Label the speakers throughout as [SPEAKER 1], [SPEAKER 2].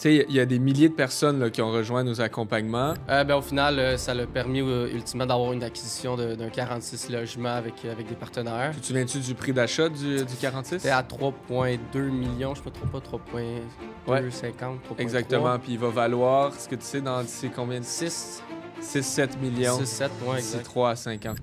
[SPEAKER 1] sais, il y a des milliers de personnes là, qui ont rejoint nos accompagnements.
[SPEAKER 2] Au final, ça l'a permis ultimement d'avoir une acquisition d'un 46 logements avec des partenaires.
[SPEAKER 1] Tu te souviens-tu du prix d'achat du 46?
[SPEAKER 2] C'était à 3,2 millions, je ne me trompe pas, 3,250, 3,3.
[SPEAKER 1] Exactement, puis il va valoir, est-ce que tu sais, dans combien de...
[SPEAKER 2] 6-7
[SPEAKER 1] millions.
[SPEAKER 2] 6-7, ouais,
[SPEAKER 1] D'ici
[SPEAKER 2] exact.
[SPEAKER 1] 3 à 5 ans.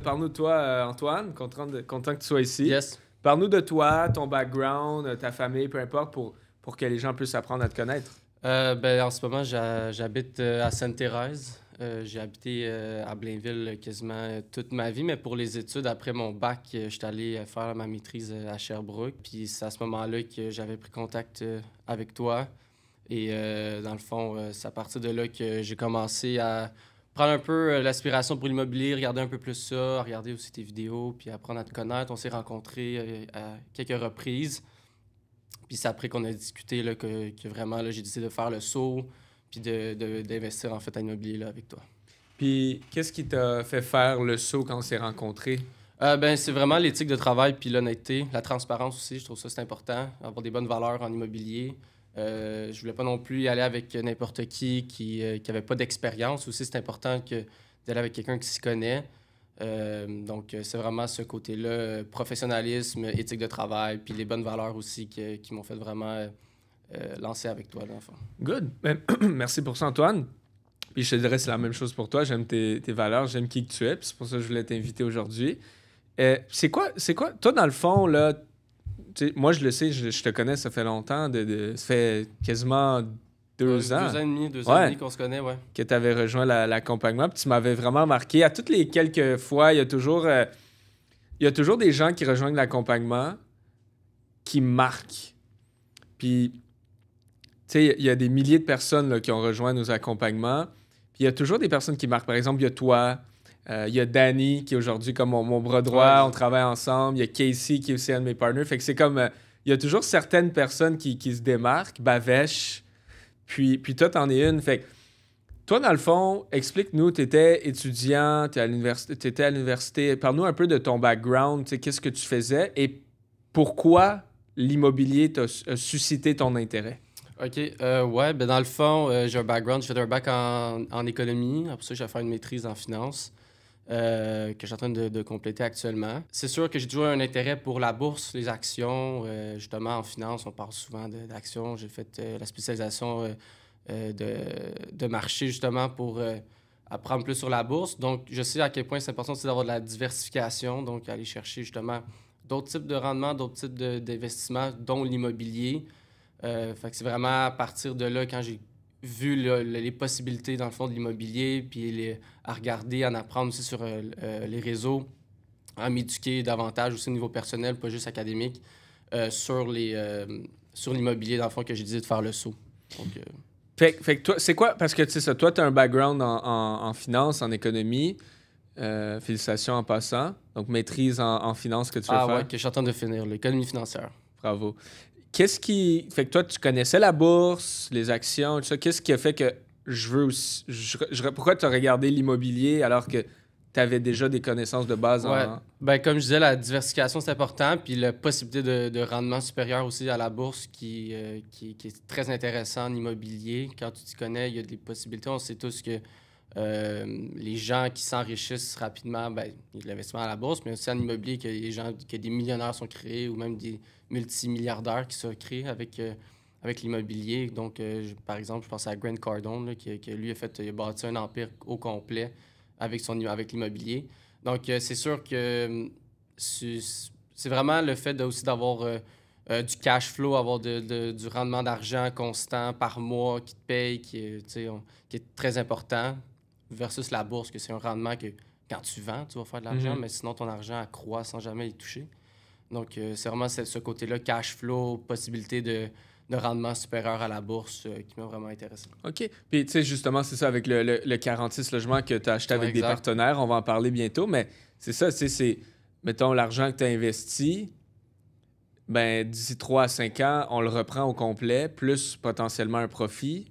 [SPEAKER 1] Parle-nous de toi, Antoine. Content que tu sois ici.
[SPEAKER 2] Yes.
[SPEAKER 1] Parle-nous de toi, ton background, ta famille, peu importe, pour que les gens puissent apprendre à te connaître.
[SPEAKER 2] En ce moment, j'habite à Sainte-Thérèse. J'ai habité à Blainville quasiment toute ma vie, mais pour les études, après mon bac, je suis allé faire ma maîtrise à Sherbrooke. Puis c'est à ce moment-là que j'avais pris contact avec toi. Et dans le fond, c'est à partir de là que j'ai commencé à prendre un peu l'aspiration pour l'immobilier, regarder un peu plus ça, regarder aussi tes vidéos, puis apprendre à te connaître. On s'est rencontrés à quelques reprises. Puis c'est après qu'on a discuté là, que vraiment là, j'ai décidé de faire le saut puis d'investir en fait en immobilier là, avec toi.
[SPEAKER 1] Puis qu'est-ce qui t'a fait faire le saut quand on s'est rencontrés?
[SPEAKER 2] C'est vraiment l'éthique de travail puis l'honnêteté, la transparence aussi, je trouve ça c'est important, avoir des bonnes valeurs en immobilier. Je voulais pas non plus y aller avec n'importe qui avait pas d'expérience. Aussi, c'est important d'aller avec quelqu'un qui s'y connaît. Donc, c'est vraiment ce côté-là, professionnalisme, éthique de travail, puis les bonnes valeurs aussi qui m'ont fait vraiment lancer avec toi, dans le fond.
[SPEAKER 1] Good. Ben, merci pour ça, Antoine. Puis je te dirais, c'est la même chose pour toi. J'aime tes valeurs, j'aime qui que tu es. Puis c'est pour ça que je voulais t'inviter aujourd'hui. C'est quoi, toi, dans le fond, là, moi, je le sais, je te connais, ça fait longtemps. Ça fait quasiment 2 ans.
[SPEAKER 2] 2 ans et demi, 2 ans et demi qu'on se connaît, ouais.
[SPEAKER 1] Que tu avais rejoint l'accompagnement. Puis tu m'avais vraiment marqué. À toutes les quelques fois, il y a toujours des gens qui rejoignent l'accompagnement qui marquent. Puis, tu sais, il y a des milliers de personnes là, qui ont rejoint nos accompagnements. Puis il y a toujours des personnes qui marquent. Par exemple, il y a toi, il y a Danny qui est aujourd'hui comme mon bras droit. On travaille ensemble. Il y a Casey qui est aussi un de mes partners. Fait que c'est comme... il y a toujours certaines personnes qui se démarquent. Bavesh. Puis toi, t'en es une. Fait que toi, dans le fond, explique-nous, tu étais étudiant, tu étais à l'université. Parle-nous un peu de ton background, qu'est-ce que tu faisais et pourquoi l'immobilier a suscité ton intérêt.
[SPEAKER 2] OK. Dans le fond, j'ai un background. J'ai fait un bac en économie. Après ça, j'ai fait une maîtrise en finance que je suis en train de compléter actuellement. C'est sûr que j'ai toujours un intérêt pour la bourse, les actions. Justement, en finance, on parle souvent d'actions. J'ai fait la spécialisation de marché, justement, pour apprendre plus sur la bourse. Donc, je sais à quel point c'est important aussi d'avoir de la diversification, donc aller chercher, justement, d'autres types de rendements, d'autres types d'investissements, dont l'immobilier. Fait que c'est vraiment à partir de là, quand j'ai vu les possibilités, dans le fond, de l'immobilier, puis à regarder, à en apprendre aussi sur les réseaux, à m'éduquer davantage aussi au niveau personnel, pas juste académique, sur l'immobilier, dans le fond, que j'ai décidé de faire le saut. Donc,
[SPEAKER 1] Fait que toi, c'est quoi? Parce que tu sais ça, toi, tu as un background en finance, en économie. Félicitations en passant. Donc, maîtrise en finance que tu veux faire.
[SPEAKER 2] Ouais, que je suis en train de finir, l'économie financière.
[SPEAKER 1] Bravo. Qu'est-ce qui... Fait que toi, tu connaissais la bourse, les actions, tout ça. Qu'est-ce qui a fait que je veux aussi... Pourquoi tu as regardé l'immobilier alors que tu avais déjà des connaissances de base en...
[SPEAKER 2] Comme je disais, la diversification, c'est important. Puis la possibilité de rendement supérieur aussi à la bourse qui est très intéressant en immobilier. Quand tu t'y connais, il y a des possibilités. On sait tous que les gens qui s'enrichissent rapidement, il y a de l'investissement à la bourse, mais aussi en immobilier, que des millionnaires sont créés ou même des multimilliardaires qui sont créés avec l'immobilier. Donc, par exemple, je pense à Grant Cardone, là, qui lui il a bâti un empire au complet avec l'immobilier. Donc, c'est sûr que c'est vraiment le fait aussi d'avoir du cash flow, avoir du rendement d'argent constant par mois qui te paye, qui est très important, versus la bourse, que c'est un rendement que quand tu vends, tu vas faire de l'argent, mais sinon ton argent accroît sans jamais y toucher. Donc, c'est vraiment ce côté-là, cash flow, possibilité de rendement supérieur à la bourse qui m'a vraiment intéressé.
[SPEAKER 1] OK. Puis, tu sais, justement, c'est ça avec le 46 logements que tu as acheté avec des partenaires. On va en parler bientôt, mais c'est ça, c'est, mettons, l'argent que tu as investi, d'ici 3 à 5 ans, on le reprend au complet, plus potentiellement un profit,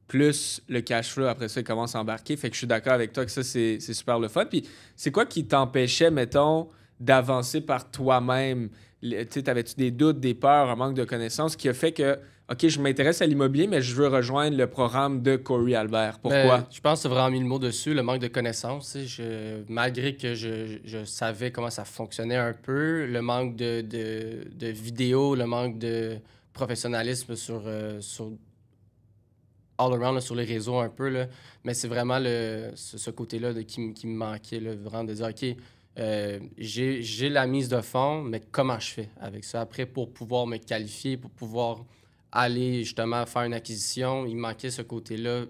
[SPEAKER 1] plus le cash flow, après ça, il commence à embarquer. Fait que je suis d'accord avec toi que ça, c'est super le fun. Puis, c'est quoi qui t'empêchait, mettons, d'avancer par toi-même? T'avais-tu des doutes, des peurs, un manque de connaissances qui a fait que, OK, je m'intéresse à l'immobilier, mais je veux rejoindre le programme de Corey Albert.
[SPEAKER 2] Ben,
[SPEAKER 1] Pourquoi?
[SPEAKER 2] je pense que tu as vraiment mis le mot dessus, le manque de connaissances. Tu sais, malgré que je savais comment ça fonctionnait un peu, le manque de vidéos, le manque de professionnalisme sur all around, là, sur les réseaux un peu, là. Mais c'est vraiment ce côté-là qui me manquait, là, vraiment de dire, OK, j'ai la mise de fond, mais comment je fais avec ça après pour pouvoir me qualifier, pour pouvoir aller justement faire une acquisition? Il me manquait ce côté-là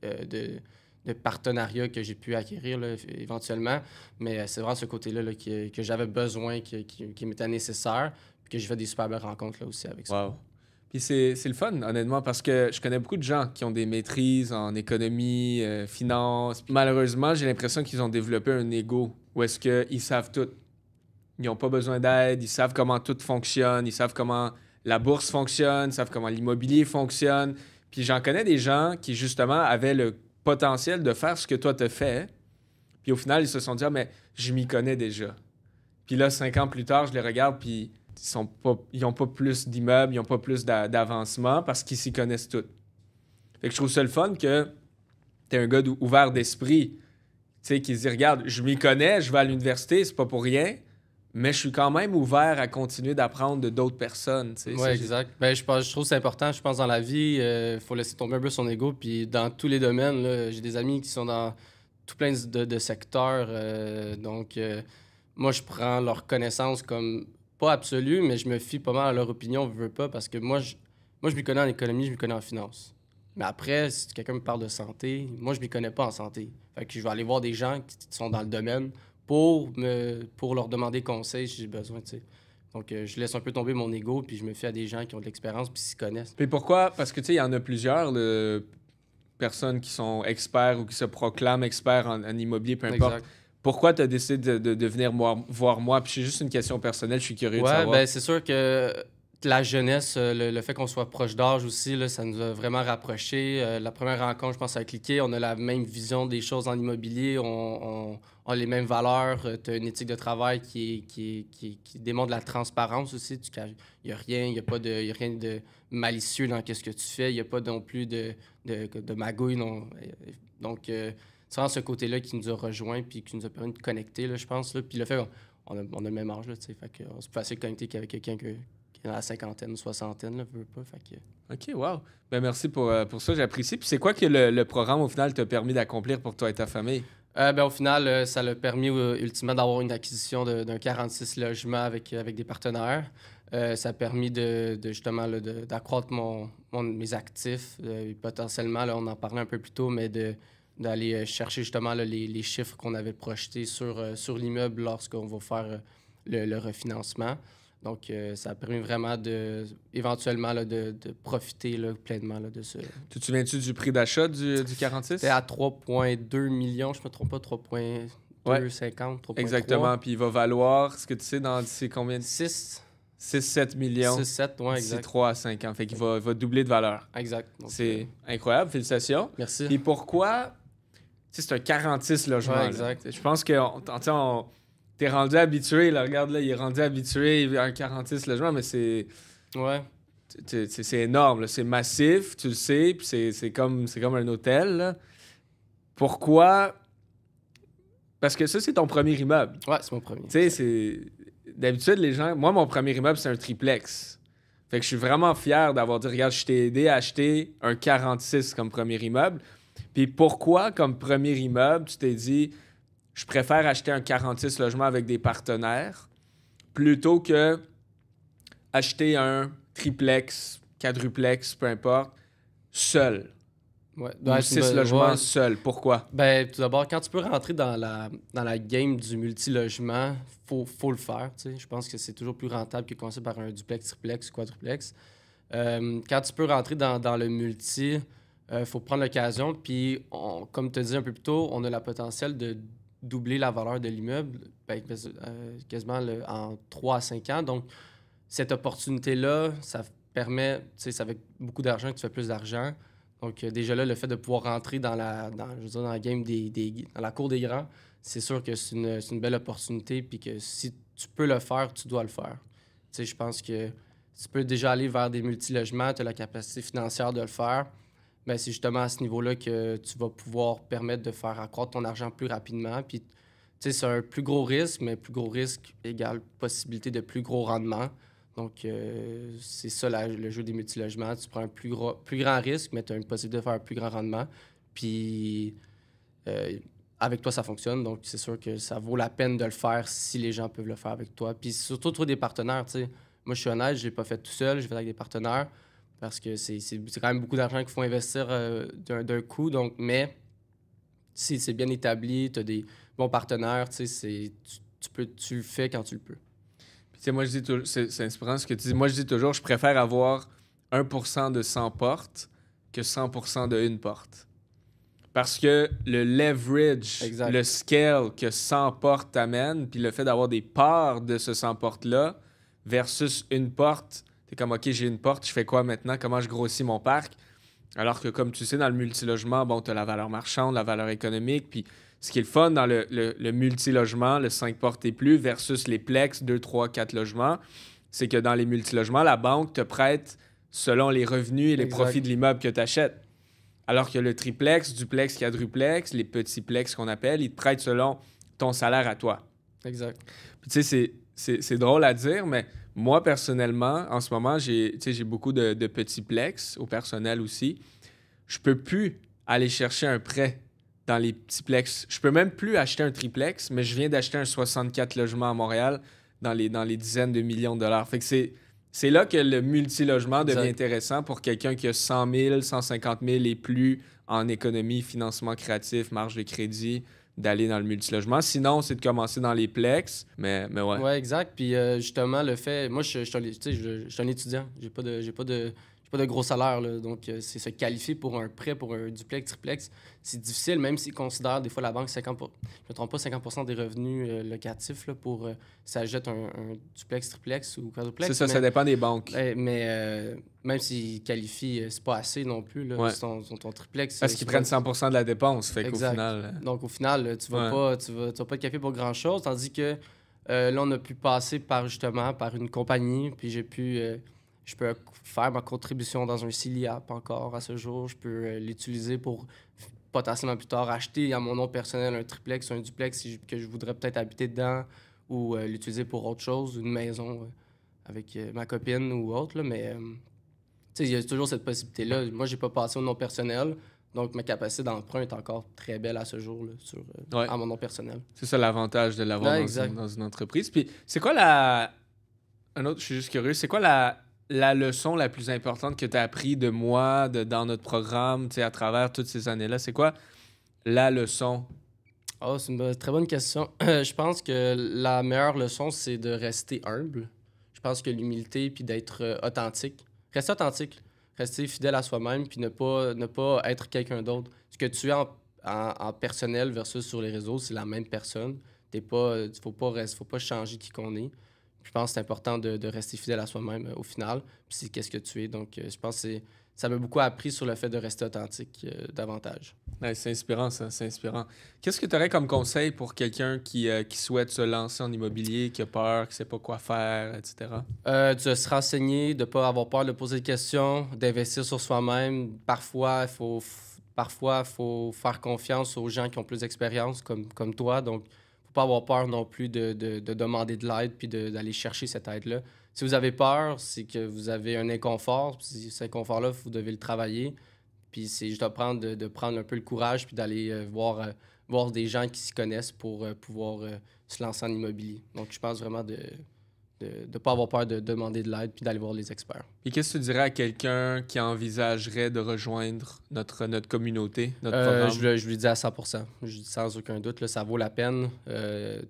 [SPEAKER 2] de partenariat que j'ai pu acquérir là, éventuellement. Mais c'est vraiment ce côté-là là, que j'avais besoin, qui m'était nécessaire, puis que j'ai fait des super belles rencontres là, aussi avec ça.
[SPEAKER 1] Wow. Puis c'est le fun, honnêtement, parce que je connais beaucoup de gens qui ont des maîtrises en économie, finance. Malheureusement, j'ai l'impression qu'ils ont développé un ego où est-ce qu'ils savent tout. Ils n'ont pas besoin d'aide, ils savent comment tout fonctionne, ils savent comment la bourse fonctionne, ils savent comment l'immobilier fonctionne. Puis j'en connais des gens qui, justement, avaient le potentiel de faire ce que toi t'as fait. Puis au final, ils se sont dit, ah, mais je m'y connais déjà. Puis là, 5 ans plus tard, je les regarde, puis ils n'ont pas plus d'immeubles, ils n'ont pas plus d'avancement parce qu'ils s'y connaissent tous. Fait que je trouve ça le fun que t'es un gars ouvert d'esprit, tu sais, qui se dit, regarde, je m'y connais, je vais à l'université, c'est pas pour rien, mais je suis quand même ouvert à continuer d'apprendre de d'autres personnes, tu sais.
[SPEAKER 2] Oui, exact. Ben, je trouve que c'est important. Je pense dans la vie, il faut laisser tomber un peu son ego. Puis dans tous les domaines, là, j'ai des amis qui sont dans tout plein de secteurs. Moi, je prends leur connaissance comme pas absolue, mais je me fie pas mal à leur opinion, je veux pas, parce que moi, je m'y connais en économie, je m'y connais en finance. Mais après, si quelqu'un me parle de santé, moi, je m'y connais pas en santé. Fait que je vais aller voir des gens qui sont dans le domaine pour leur demander conseil si j'ai besoin, tu sais. Donc, je laisse un peu tomber mon ego, puis je me fie à des gens qui ont de l'expérience puis s'y connaissent.
[SPEAKER 1] Puis pourquoi? Parce que, tu sais, il y en a plusieurs, personnes qui sont experts ou qui se proclament experts en immobilier, peu importe.
[SPEAKER 2] Exact.
[SPEAKER 1] Pourquoi tu as décidé de venir voir moi? Puis c'est juste une question personnelle, je suis curieux de
[SPEAKER 2] Ouais,
[SPEAKER 1] savoir.
[SPEAKER 2] ben c'est sûr que la jeunesse, le fait qu'on soit proche d'âge aussi, là, ça nous a vraiment rapprochés. La première rencontre, je pense, ça a cliqué. On a la même vision des choses en immobilier. On a les mêmes valeurs. Tu as une éthique de travail qui démontre la transparence aussi. Il n'y a rien, il y a rien de malicieux dans ce que tu fais. Il n'y a pas non plus de magouille. Non. Donc, c'est vraiment ce côté-là qui nous a rejoints puis qui nous a permis de connecter, là, je pense. Là. Puis le fait qu'on a le même âge, là, fait que c'est plus facile de connecter qu'avec quelqu'un qui est dans la cinquantaine, soixantaine, là, veut pas. Fait que...
[SPEAKER 1] OK, wow. Ben merci pour ça, j'apprécie. Puis c'est quoi que le programme, au final, t'a permis d'accomplir pour toi et ta famille?
[SPEAKER 2] Au final, ça l'a permis ultimement d'avoir une acquisition d'un 46 logements avec des partenaires. Ça a permis justement là, d'accroître mes actifs. Potentiellement, là, on en parlait un peu plus tôt, mais d'aller chercher justement là, les chiffres qu'on avait projetés sur l'immeuble lorsqu'on va faire le refinancement. Donc, ça a permis vraiment éventuellement là, de profiter là, pleinement là, de ce...
[SPEAKER 1] Tu te souviens-tu du prix d'achat du 46?
[SPEAKER 2] C'était à 3,2 millions, je me trompe pas, 3,250, 3,3.
[SPEAKER 1] Exactement. Puis il va valoir, est-ce que tu sais, dans d'ici combien? 6-7 millions.
[SPEAKER 2] 6-7, ouais,
[SPEAKER 1] D'ici
[SPEAKER 2] exact.
[SPEAKER 1] 3 à 5 ans. Fait qu'il va doubler de valeur.
[SPEAKER 2] Exact. Donc,
[SPEAKER 1] C'est incroyable. Félicitations.
[SPEAKER 2] merci.
[SPEAKER 1] Puis pourquoi? Tu sais, c'est un 46 logements.
[SPEAKER 2] Ouais,
[SPEAKER 1] là.
[SPEAKER 2] exact.
[SPEAKER 1] Je pense que t'es rendu habitué. Là, regarde, là, il est rendu habitué à un 46 logements, mais c'est
[SPEAKER 2] Ouais.
[SPEAKER 1] énorme. Là. C'est massif, tu le sais. Puis c'est comme un hôtel. Là. Pourquoi? Parce que ça, c'est ton premier immeuble.
[SPEAKER 2] Ouais, c'est mon premier.
[SPEAKER 1] Tu sais, c'est... D'habitude, les gens... Moi, mon premier immeuble, c'est un triplex. Fait que je suis vraiment fier d'avoir dit, regarde, je t'ai aidé à acheter un 46 comme premier immeuble. Puis pourquoi, comme premier immeuble, tu t'es dit, je préfère acheter un 46 logements avec des partenaires plutôt que acheter un triplex, quadruplex, peu importe, seul.
[SPEAKER 2] Ouais.
[SPEAKER 1] Ou 6 logements seul. Pourquoi?
[SPEAKER 2] Ben, tout d'abord, quand tu peux rentrer dans la game du multilogement, faut le faire. Tu sais. Je pense que c'est toujours plus rentable que de commencer par un duplex, triplex, quadruplex. Quand tu peux rentrer dans le multi, faut prendre l'occasion. Puis, comme tu as dit un peu plus tôt, on a le potentiel de doubler la valeur de l'immeuble quasiment en 3 à 5 ans. Donc, cette opportunité-là, ça permet, tu sais, c'est avec beaucoup d'argent que tu fais plus d'argent. Donc, déjà là, le fait de pouvoir rentrer dans la game dans la cour des grands, c'est sûr que c'est une belle opportunité. Puis que si tu peux le faire, tu dois le faire. sais, je pense que tu peux déjà aller vers des multilogements, tu as la capacité financière de le faire. Ben, c'est justement à ce niveau-là que tu vas pouvoir permettre de faire accroître ton argent plus rapidement. Puis, tu sais, c'est un plus gros risque, mais plus gros risque égale possibilité de plus gros rendement. Donc, c'est ça le jeu des multilogements. Tu prends un plus grand risque, mais tu as une possibilité de faire un plus grand rendement. Puis, euh, avec toi, ça fonctionne. Donc, c'est sûr que ça vaut la peine de le faire si les gens peuvent le faire avec toi. Puis, surtout, trouver des partenaires, tu sais. Moi, je suis honnête, je l'ai pas fait tout seul, j'ai fait avec des partenaires parce que c'est quand même beaucoup d'argent qu'il faut investir d'un coup. Donc, mais si c'est bien établi, tu as des bons partenaires, tu sais, tu le fais quand tu le peux.
[SPEAKER 1] Puis, tu sais, moi, je dis toujours, c'est inspirant ce que tu dis. Moi, je dis toujours, je préfère avoir 1% de 100 portes que 100% de une porte. Parce que le leverage,
[SPEAKER 2] Exact.
[SPEAKER 1] le scale que 100 portes t'amène, puis le fait d'avoir des parts de ce 100 portes-là versus une porte, t'es comme, OK, j'ai une porte, je fais quoi maintenant? Comment je grossis mon parc? Alors que, comme tu sais, dans le multilogement, bon, t'as la valeur marchande, la valeur économique, puis ce qui est le fun dans le multilogement, le 5 portes et plus, versus les plex, 2, 3, 4 logements, c'est que dans les multilogements, la banque te prête selon les revenus et les
[SPEAKER 2] Exact.
[SPEAKER 1] profits de l'immeuble que tu achètes. Alors que le triplex, duplex, quadruplex, les petits plex qu'on appelle, ils te prêtent selon ton salaire à toi.
[SPEAKER 2] Exact.
[SPEAKER 1] Puis tu sais, c'est drôle à dire, mais moi, personnellement, en ce moment, j'ai beaucoup de petits plex, au personnel aussi. Je peux plus aller chercher un prêt dans les petits plex. Je peux même plus acheter un triplex, mais je viens d'acheter un 64 logements à Montréal dans les dizaines de millions de dollars. Fait que c'est là que le multilogement devient
[SPEAKER 2] Exact.
[SPEAKER 1] intéressant pour quelqu'un qui a 100 000, 150 000 et plus en économie, financement créatif, marge de crédit, d'aller dans le multilogement. Sinon, c'est de commencer dans les plex. Mais ouais.
[SPEAKER 2] Ouais, exact. Puis justement, le fait. Moi, je suis un étudiant. J'ai pas de gros salaire. Là. Donc, c'est se qualifier pour un prêt pour un duplex, triplex. C'est difficile, même s'ils considèrent des fois la banque 50 je me trompe pas, 50 des revenus locatifs là, pour ça jette un duplex, triplex ou quadruplex.
[SPEAKER 1] C'est ça, ça dépend des banques.
[SPEAKER 2] Mais même s'ils qualifient, c'est pas assez non plus. Là,
[SPEAKER 1] Ouais.
[SPEAKER 2] ton triplex.
[SPEAKER 1] Parce qu'ils prennent 100% de la dépense. Fait qu'au
[SPEAKER 2] Exact.
[SPEAKER 1] final.
[SPEAKER 2] Donc, au final, tu vas
[SPEAKER 1] Ouais.
[SPEAKER 2] tu vas pas être qualifié pour grand-chose. Tandis que là, on a pu passer par une compagnie, puis je peux faire ma contribution dans un Silly App encore à ce jour. Je peux l'utiliser pour potentiellement plus tard acheter à mon nom personnel un triplex ou un duplex que je voudrais peut-être habiter dedans ou l'utiliser pour autre chose, une maison avec ma copine ou autre. Là, mais tu sais, il y a toujours cette possibilité-là. Moi, j'ai pas passé au nom personnel. Donc, ma capacité d'emprunt est encore très belle à ce jour là,
[SPEAKER 1] Ouais.
[SPEAKER 2] à mon nom personnel.
[SPEAKER 1] C'est ça l'avantage de l'avoir
[SPEAKER 2] Ouais,
[SPEAKER 1] dans
[SPEAKER 2] exact.
[SPEAKER 1] dans une entreprise. Puis c'est quoi la. Un autre, je suis juste curieux. C'est quoi la leçon la plus importante que tu as appris de moi, dans notre programme, tu sais, à travers toutes ces années-là? C'est quoi la leçon?
[SPEAKER 2] Oh, c'est une très bonne question. Je pense que la meilleure leçon, c'est de rester humble. Je pense que l'humilité, puis d'être authentique. Rester authentique. Rester fidèle à soi-même, puis ne pas être quelqu'un d'autre. Ce que tu es en personnel versus sur les réseaux, c'est la même personne. Faut pas changer qui qu'on est. Je pense que c'est important de rester fidèle à soi-même au final. Puis c'est qu'est-ce que tu es. Donc, je pense que ça m'a beaucoup appris sur le fait de rester authentique davantage.
[SPEAKER 1] Ouais, c'est inspirant, ça. C'est inspirant. Qu'est-ce que tu aurais comme conseil pour quelqu'un qui souhaite se lancer en immobilier, qui a peur, qui ne sait pas quoi faire, etc.?
[SPEAKER 2] De se renseigner, de ne pas avoir peur de poser des questions, d'investir sur soi-même. Parfois, faut faire confiance aux gens qui ont plus d'expérience, comme toi. Donc, faut pas avoir peur non plus de demander de l'aide puis d'aller chercher cette aide-là. Si vous avez peur, c'est que vous avez un inconfort. Puis cet inconfort-là, vous devez le travailler. Puis c'est juste de prendre un peu le courage puis d'aller voir des gens qui s'y connaissent pour pouvoir se lancer en immobilier. Donc, je pense vraiment de ne pas avoir peur de demander de l'aide puis d'aller voir les experts.
[SPEAKER 1] Et qu'est-ce que tu dirais à quelqu'un qui envisagerait de rejoindre notre communauté, notre programme?
[SPEAKER 2] Je lui dis à 100%. Je dis sans aucun doute, là, ça vaut la peine.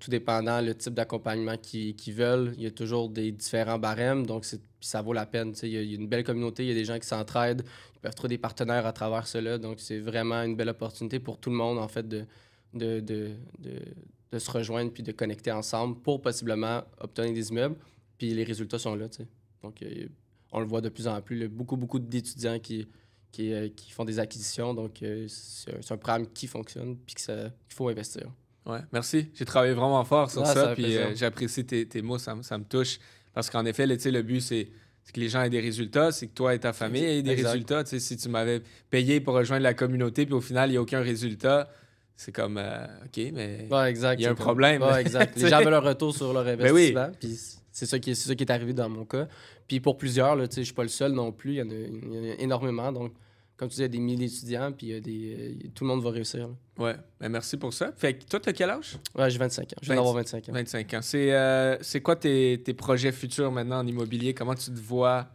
[SPEAKER 2] Tout dépendant le type d'accompagnement qu'ils veulent, il y a toujours des différents barèmes, donc ça vaut la peine. Il y a une belle communauté, il y a des gens qui s'entraident, ils peuvent trouver des partenaires à travers cela, donc c'est vraiment une belle opportunité pour tout le monde, en fait, de se rejoindre puis de connecter ensemble pour possiblement obtenir des immeubles. Puis les résultats sont là, tu sais. Donc, on le voit de plus en plus. Là, beaucoup d'étudiants qui font des acquisitions. Donc, c'est un programme qui fonctionne puis qu'il faut investir.
[SPEAKER 1] Ouais, merci. J'ai travaillé vraiment fort sur
[SPEAKER 2] Ah, ça
[SPEAKER 1] ça,
[SPEAKER 2] fait
[SPEAKER 1] puis
[SPEAKER 2] plaisir.
[SPEAKER 1] j'apprécie tes mots, ça me touche. Parce qu'en effet, là, tu sais, le but, c'est que les gens aient des résultats, c'est que toi et ta famille aient des
[SPEAKER 2] Exact.
[SPEAKER 1] résultats. Tu sais, si tu m'avais payé pour rejoindre la communauté, puis au final, il n'y a aucun résultat, c'est comme, OK, mais
[SPEAKER 2] Ouais, exact.
[SPEAKER 1] il y a un
[SPEAKER 2] c'est comme-
[SPEAKER 1] problème.
[SPEAKER 2] Ouais, exact. Les gens veulent un retour sur leur
[SPEAKER 1] Ben oui.
[SPEAKER 2] investissement. Puis c'est ça qui est arrivé dans mon cas. Puis pour plusieurs, là, tu sais, je suis pas le seul non plus. Il y en a énormément. Donc, comme tu dis, il y a des milliers d'étudiants, puis il y a tout le monde va réussir. Là.
[SPEAKER 1] Ouais, ben merci pour ça. Fait que toi, t'as quel âge?
[SPEAKER 2] Ouais, j'ai 25 ans. Je viens d'avoir 25 ans.
[SPEAKER 1] 25 ans. C'est quoi tes projets futurs maintenant en immobilier? Comment tu te vois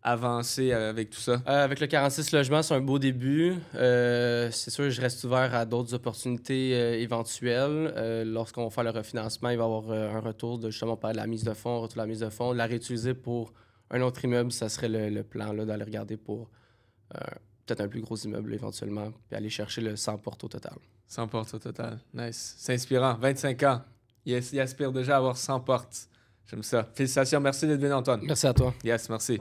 [SPEAKER 1] avancer avec tout ça?
[SPEAKER 2] Avec le 46 logements, c'est un beau début. C'est sûr, je reste ouvert à d'autres opportunités éventuelles. Lorsqu'on va faire le refinancement, il va y avoir un retour de justement par la mise de fonds, retour de la mise de fonds, la réutiliser pour un autre immeuble, ça serait le plan là, d'aller regarder pour peut-être un plus gros immeuble éventuellement, puis aller chercher le 100 portes au total.
[SPEAKER 1] 100 portes au total. Nice. C'est inspirant. 25 ans. Il aspire déjà à avoir 100 portes. J'aime ça. Félicitations. Merci d'être venu, Antoine.
[SPEAKER 2] Merci à toi.
[SPEAKER 1] Yes, merci.